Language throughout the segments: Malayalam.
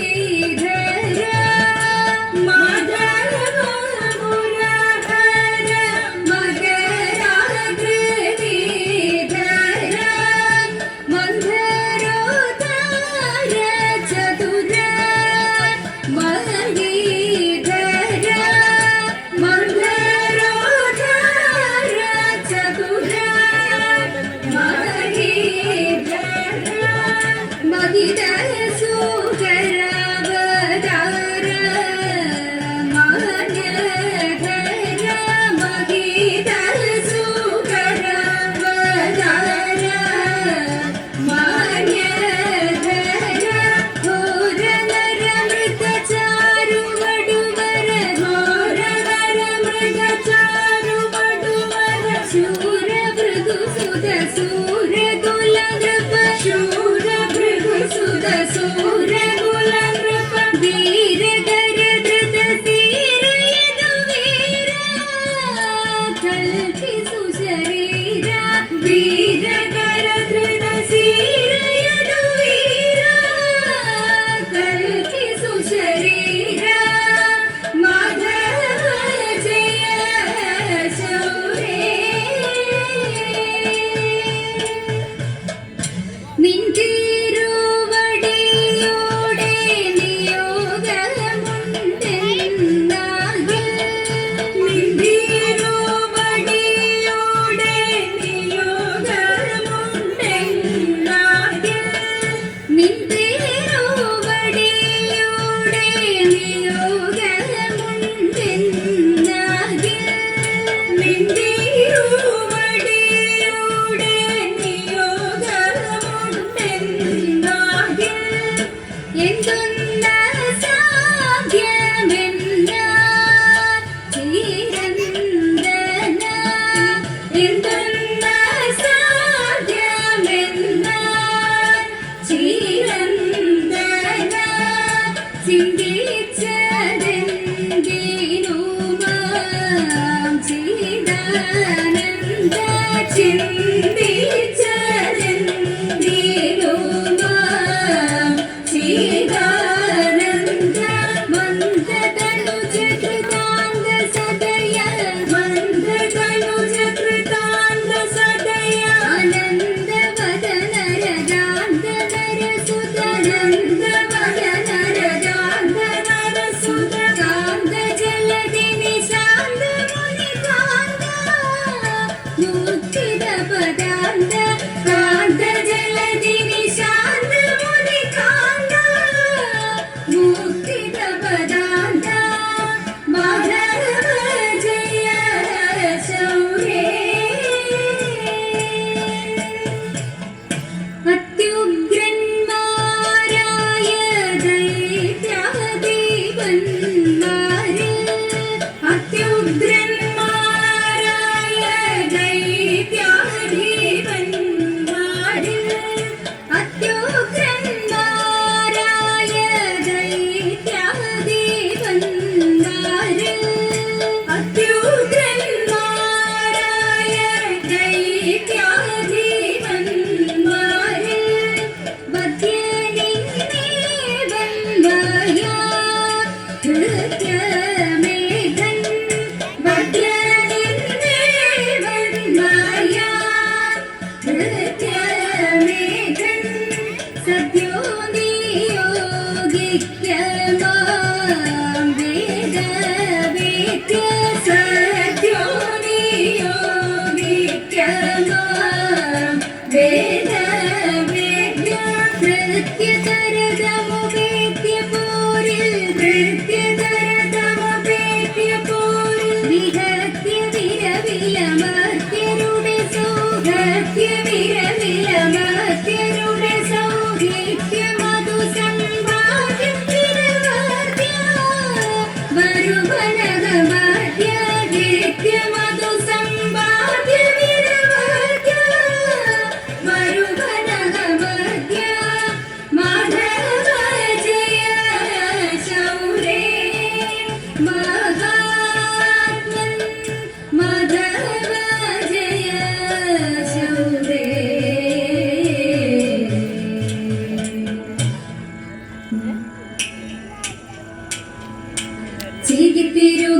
ിയ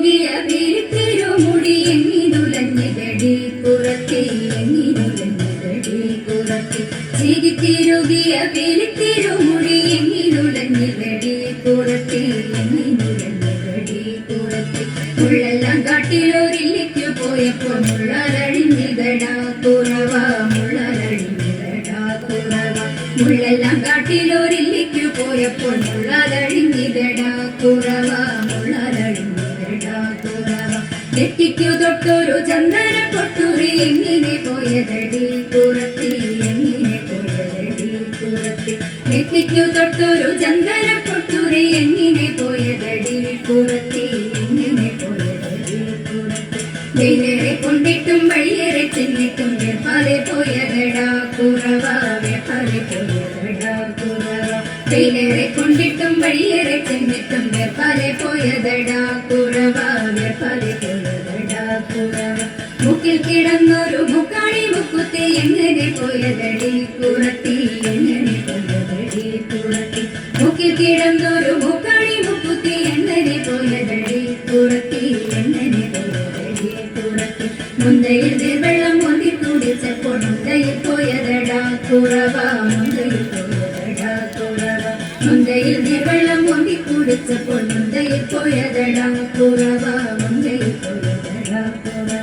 ചിരിത്തിരുകിയ വീരിത്തിരുമുടി എങ്ങിനുലഞ്ഞിതടി പുറത്തി എങ്ങിനുലഞ്ഞിതടി പുറത്തി ചിരിത്തിരുകിയ വീരിത്തിരുമുടി എങ്ങിനുലഞ്ഞിതടി പുറത്തി എങ്ങിനുലഞ്ഞിതടി പുറത്തി മുള്ളെല്ലാം കാട്ടിലൊരില്ലിക്കു പോയപ്പോൾ മുള്ളലഴിഞ്ഞിതടാ കുറവ മുള്ളലഴിഞ്ഞിതടാ കുറവ മുള്ളെല്ലാം കാട്ടിലൊരില്ലിക്കു പോയപ്പോൾ മുള്ളലഴിഞ്ഞിതടാ കുറവ മുള്ളലഴിഞ്ഞിതടാ കുറവ നെറ്റിക്കു തൊട്ടൊരു ചന്ദന പൊട്ടുറി എങ്ങനെ പോയതടി പുറത്തി എങ്ങനെ പോയതടി പുറത്തി നെറ്റിക്കു തൊട്ടൊരു ചന്ദന പൊട്ടുറി എങ്ങനെ പോയതടി പുറത്തി എങ്ങനെ പോയതടി പുറത്തി വെയിലേറെ കൊണ്ടിട്ടും വഴിയേറെ ചെന്നിട്ടും വെപ്പാലെ പോയതടാ കുറവ വെപ്പാലെ പോയതടാ കുറവ വെയിലേറെ കൊണ്ടിട്ടും വഴിയേറെ ചെന്നിട്ടും വെപ്പാലെ പോയതടാ കുറവ വെപ്പാലെ പോയതടാ കുറവ മുക്കിൽ കിടന്നൊരു മുക്കാണി മുക്കുത്തി എങ്ങനെ പോയതടി പുറത്തി എങ്ങനെ പോയതടി പുറത്തി മുക്കിൽ കിടന്നൊരു മുക്കാണി മുക്കുത്തി എങ്ങനെ പോയതടി പുറത്തി എങ്ങനെ പോയതടി പുറത്തി മുന്തയിൽ വെള്ളം ഒന്നി തുടിച്ചപ്പോൾ മുന്തയിൽ പോയതടാ കുറവ മുന്തയിൽ പോയതടാ കുറവ മുന്തയിൽ വെള്ളം ഒന്നി കുടിച്ചപ്പോൾ മുന്തയിൽ പോയതടാ കുറവ മുന്തയിൽ പോയതടാ കുറവ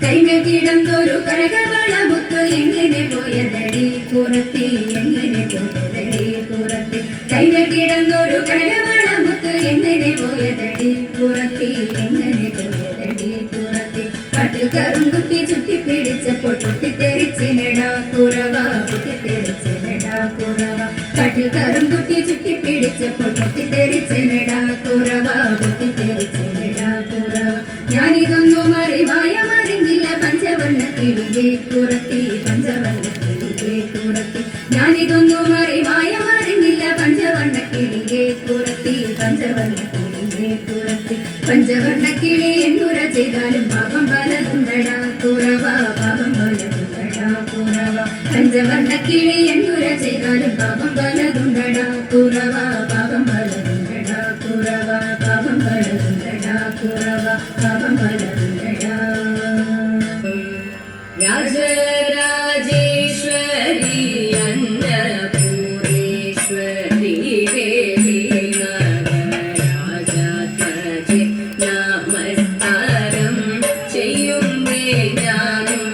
കൈമേൽ കിടന്നൊരു കനകവള മുത്ത് എങ്ങനെ പോയതടി പുറത്തി എങ്ങനെ പോയതടി പുറത്തി കൈമേൽ കിടന്നൊരു കനകവള മുത്ത് എങ്ങനെ പോയതടി പുറത്തി എങ്ങനെ പോയതടി പുറത്തി കാട്ടിൽ കറുങ്കുത്തി ചുറ്റി പിടിച്ചപ്പോൾ പൊട്ടിത്തെറിച്ചിനടാ കുറവ പൊട്ടിത്തെറിച്ചിനടാ കുറവ കാട്ടിൽ കറുങ്കുത്തി ചുറ്റി പിടിച്ചപ്പോൾ പൊട്ടിത്തെറിച്ചിനടാ കുറവ പൊട്ടിത്തെറിച്ചിനടാ കുറവ ഞാനിതൊന്നും അറിവായ മറിഞ്ഞില്ല പഞ്ചവർണ്ണ കിളിയെ കുറത്തി പഞ്ചവർണ്ണ കിളിയെ കുറത്തി ഞാനിതൊന്നും അറിവായ മറിഞ്ഞില്ല പഞ്ചവർണ്ണ കിളിയെ കുറത്തി പഞ്ചവർണ്ണ കിളിയെ കുറത്തി പഞ്ചവർണ്ണ കിളി എന്നുര ചെയ്താലും പാപം പലതുണ്ടടാ കുറവ പാപം പലതുണ്ടടാ കുറവ പഞ്ചവർണ്ണ കിളി എന്നുര ചെയ്താലും പാപം പലതുണ്ടടാ കുറവ പാപം പലതുണ്ടടാ കുറവ പാപം പലതുണ്ടടാ കുറവ പാപം പലതുണ്ടടാ രാജരാജേശ്വരി അന്നപൂർണേശ്വരി ദേവി നവരാജാത്മജേ നമസ്കാരം ചെയ്യുന്നേ ഞാനും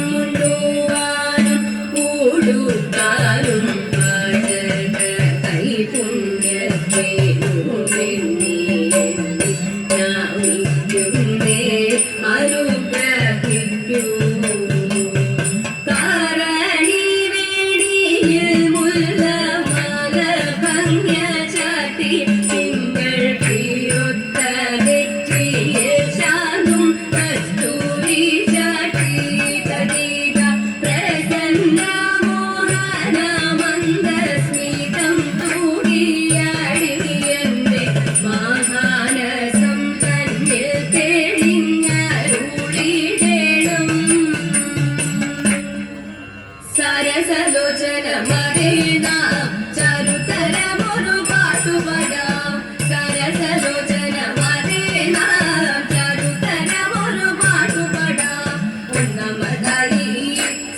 മുണ്ടുവാനും കൂടുക്കാനും പാചക കൈപുണ്യത്തെ അനുഗ്രഹിക്കൂ കാരണി വേണിയിൽ മുല്ല മാല ഭംഗ്യ ചാട്ടി തിങ്കൾ പ്രിയൊത്ത നെറ്റിയിൽ ശാന്തും കസ്തൂരി ചാട്ടി തടീക പ്രസന്ന മോഹന മന്ദസ്മിതം തൂടിയാടി എന്റെ മഹാനസം തന്നിൽ തെളിഞ്ഞരുളിടേണം സരസലോചന മറേന ചരുതരമൊരു പാട്ടുപടാം സരസലോചന മറേന ചരുതരമൊരു പാട്ടുപടാം ഒന്നമതായി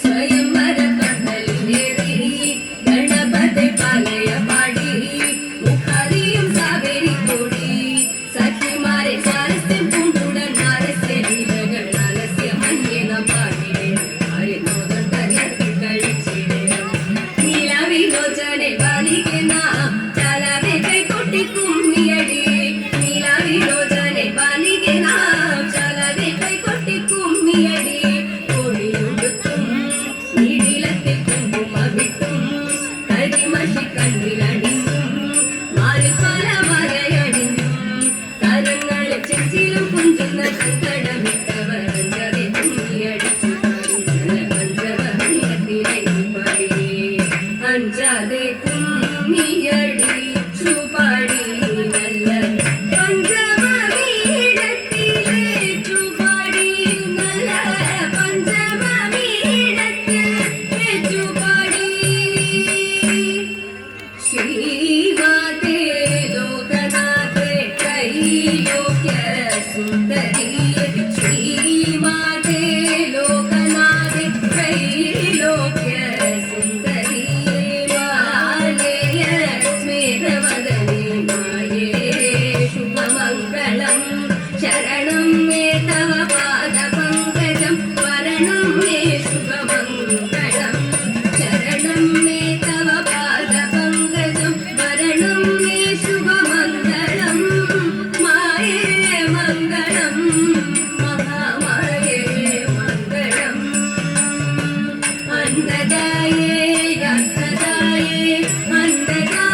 സ്വയംവര പന്തലിലേറി ഗണപതി പാലയ പാടി മുഖാരിയും സാവേരി കൂടി സഖിമാരെ സാരസ്യം പൂണ്ടുടൻ ആരസ്യ ലീലകൾ ആലസ്യ മഞ്ഞേന പാടിടേ ആര്യനോദം തരത്തി കഴിച്ചിടേ നീലവിലോചനെ ബാലികന ചലവെ കൈകൊട്ടി കുമ്മിയടി നീലവിലോചനെ ബാലികന ചലവെ കൈകൊട്ടി കുമ്മിയടി കൊടിയുടുത്തും നീടിലത്തിൽ കുങ്കുമവിട്ടും കരിമഷി കണ്ണിലണിഞ്ഞും മാറി പല മറയടിഞ്ഞും കരങ്ങളിൽ ചെച്ചിലും കുഞ്ചുന്ന കണ്ടടമിട്ടവർ അഞ്ചതെ കുമ്മിയടിച്ചു പഞ്ചവർണ്ണത്തിലെ അഞ്ചാതെ കുമ്മിയടിച്ചു പാടി നല്ല പഞ്ചമവീടത്തിലേറ്റു പാടി നല്ല പഞ്ചമവീടത്തിൽ ഏറ്റു പാടി ശ്രീമാതേ ലോകനാഥേ കൈ അന്ധകാര